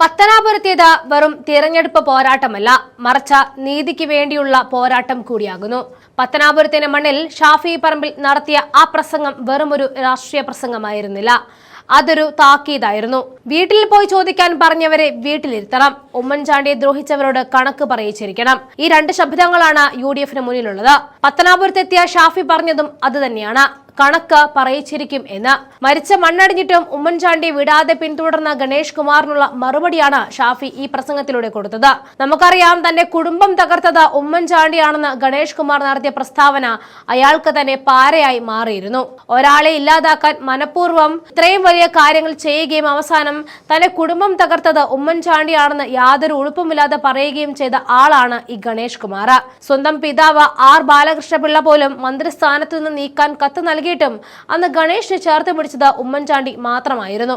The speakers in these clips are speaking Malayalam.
പത്തനാപുരത്തേത് വെറും തിരഞ്ഞെടുപ്പ് പോരാട്ടമല്ല, മറിച്ച് നീതിക്ക് വേണ്ടിയുള്ള പോരാട്ടം കൂടിയാകുന്നു. പത്തനാപുരത്തിന്റെ മണ്ണിൽ ഷാഫി പറമ്പിൽ നടത്തിയ ആ പ്രസംഗം വെറുമൊരു രാഷ്ട്രീയ പ്രസംഗമായിരുന്നില്ല. അതൊരു താക്കീതായിരുന്നു. വീട്ടിൽ പോയി ചോദിക്കാൻ പറഞ്ഞവരെ വീട്ടിലിരുത്തണം, ഉമ്മൻചാണ്ടിയെ ദ്രോഹിച്ചവരോട് കണക്ക് പറയിച്ചിരിക്കണം. ഈ രണ്ട് ശബ്ദങ്ങളാണ് UDF മുന്നിലുള്ളത്. പത്തനാപുരത്തെത്തിയ ഷാഫി പറഞ്ഞതും അതുതന്നെയാണ്. കണക്ക് പറയിച്ചിരിക്കും എന്ന്. മരിച്ച മണ്ണടിഞ്ഞിട്ടും ഉമ്മൻചാണ്ടിയെ വിടാതെ പിന്തുടർന്ന ഗണേഷ് കുമാറിനുള്ള മറുപടിയാണ് ഷാഫി ഈ പ്രസംഗത്തിലൂടെ കൊടുത്തത്. നമുക്കറിയാം, തന്റെ കുടുംബം തകർത്തത് ഉമ്മൻചാണ്ടിയാണെന്ന് ഗണേഷ് കുമാർ നടത്തിയ പ്രസ്താവന അയാൾക്ക് തന്നെ പാരയായി മാറിയിരുന്നു. ഒരാളെ ഇല്ലാതാക്കാൻ മനഃപൂർവ്വം ഇത്രയും വലിയ കാര്യങ്ങൾ ചെയ്യുകയും അവസാനം തന്റെ കുടുംബം തകർത്തത് ഉമ്മൻചാണ്ടിയാണെന്ന് യാതൊരു ഉളുപ്പുമില്ലാതെ പറയുകയും ചെയ്ത ആളാണ് ഈ ഗണേഷ് കുമാർ. സ്വന്തം പിതാവ് R ബാലകൃഷ്ണപിള്ള പോലും മന്ത്രിസ്ഥാനത്ത് നിന്ന് നീക്കാൻ കത്ത് നൽകിയിട്ടും അന്ന് ഗണേഷിനെ ചേർത്ത് പിടിച്ചത് ഉമ്മൻചാണ്ടി മാത്രമായിരുന്നു.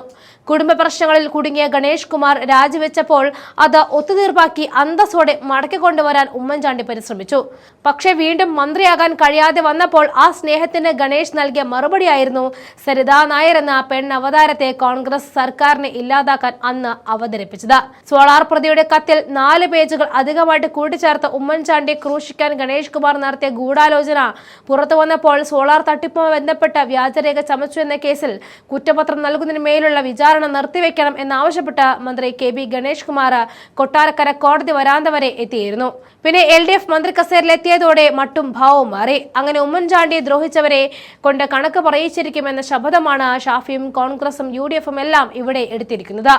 കുടുംബ പ്രശ്നങ്ങളിൽ കുടുങ്ങിയ ഗണേഷ് കുമാർ രാജിവെച്ചപ്പോൾ അത് ഒത്തുതീർപ്പാക്കി അന്തസ്സോടെ മടക്കിക്കൊണ്ടുവരാൻ ഉമ്മൻചാണ്ടി പരിശ്രമിച്ചു. പക്ഷെ വീണ്ടും മന്ത്രിയാകാൻ കഴിയാതെ വന്നപ്പോൾ ആ സ്നേഹത്തിന് ഗണേഷ് നൽകിയ മറുപടിയായിരുന്നു സരിതാ നായർ എന്ന പെണ്ണവതാരത്തെ കോൺഗ്രസ് സർക്കാരിനെ ഇല്ലാതാക്കാൻ അന്ന് അവതരിപ്പിച്ചത്. സോളാർ പ്രതിയുടെ കത്തിൽ 4 പേജുകൾ അധികമായിട്ട് കൂട്ടിച്ചേർത്ത് ഉമ്മൻചാണ്ടിയെ ക്രൂശിക്കാൻ ഗണേഷ് കുമാർ നടത്തിയ ഗൂഢാലോചന പുറത്തു വന്നപ്പോൾ സോളാർ തട്ടിപ്പുമായി ബന്ധപ്പെട്ട വ്യാജരേഖ ചമച്ചു എന്ന കേസിൽ കുറ്റപത്രം നൽകുന്നതിന് മേലുള്ള വിചാരണ നിർത്തിവെക്കണം എന്നാവശ്യപ്പെട്ട് മന്ത്രി KB ഗണേഷ് കുമാർ കൊട്ടാരക്കര കോടതി വരാന്ത വരെ എത്തിയിരുന്നു. പിന്നെ LDF മന്ത്രി കസേരയിലെത്തിയതോടെ മട്ടും ഭാവവും മാറി. അങ്ങനെ ഉമ്മൻചാണ്ടിയെ ദ്രോഹിച്ചവരെ കൊണ്ട് കണക്ക് പറയിച്ചിരിക്കുമെന്ന ശബ്ദമാണ് ഷാഫിയും കോൺഗ്രസും UDF എല്ലാം ഇവിടെ എടുത്തിരിക്കുന്നത്.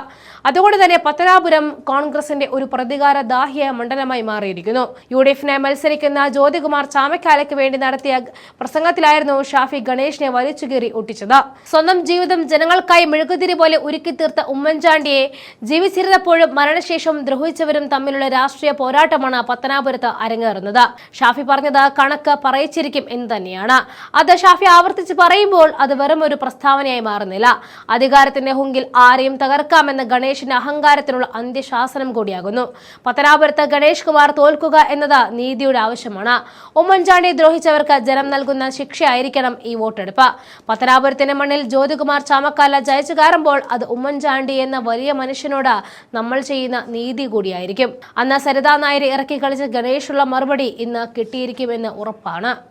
അതുകൊണ്ട് തന്നെ പത്തനാപുരം കോൺഗ്രസിന്റെ ഒരു പ്രതികാര ദാഹ്യ മണ്ഡലമായി മാറിയിരിക്കുന്നു. UDF-നെ മത്സരിക്കുന്ന ജ്യോതികുമാർ ചാമക്കാലയ്ക്ക് വേണ്ടി നടത്തിയ പ്രസംഗത്തിലായിരുന്നു ഷാഫി ഗണേഷിനെ വലിച്ചുകീറി ഒട്ടിച്ചത്. സ്വന്തം ജീവിതം ജനങ്ങൾക്കായി മെഴുകുതിരി പോലെ ഒരുക്കി തീർത്ത ഉമ്മൻചാണ്ടിയെ ജീവിച്ചിരുന്നപ്പോഴും മരണശേഷം ദ്രോഹിച്ചവരും തമ്മിലുള്ള രാഷ്ട്രീയ പോരാട്ടമാണ് പത്തനാപുരത്ത് അരങ്ങേറുന്നത്. ഷാഫി പറഞ്ഞത് കണക്ക് പറയിച്ചിരിക്കും എന്ന് തന്നെയാണ്. അത് ഷാഫി ആവർത്തിച്ച് പറയുമ്പോൾ അത് വെറും ഒരു പ്രസ്താവനയായി മാറുന്നില്ല. അധികാരത്തിന്റെ ഹുങ്കിൽ ആരെയും തകർക്കാമെന്ന ഗണേഷിന്റെ അഹങ്കാരത്തിനുള്ള അന്ത്യശാസനം കൂടിയാകുന്നു. പത്തനാപുരത്ത് ഗണേഷ് കുമാർ തോൽക്കുക എന്നത് നീതിയുടെ ആവശ്യമാണ്. ഉമ്മൻചാണ്ടിയെ ദ്രോഹിച്ചവർക്ക് ജനം നൽകുന്ന ശിക്ഷയായിരിക്കണം ഈ വോട്ടെടുപ്പ്. പത്തനാപുരത്തിന്റെ മണ്ണിൽ ജ്യോതികുമാർ ചാമക്കാല ജയിച്ചു കയറുമ്പോൾ അത് ഉമ്മൻചാണ്ടി എന്ന വലിയ മനുഷ്യനോട് നമ്മൾ ചെയ്യുന്ന നീതി കൂടിയായിരിക്കും. അന്ന് സരിതാ നായരെ ഇറക്കി കളിച്ച ഗണേഷുള്ള മറുപടി ഇന്ന് കിട്ടിയിരിക്കുമെന്ന് ഉറപ്പാണ്.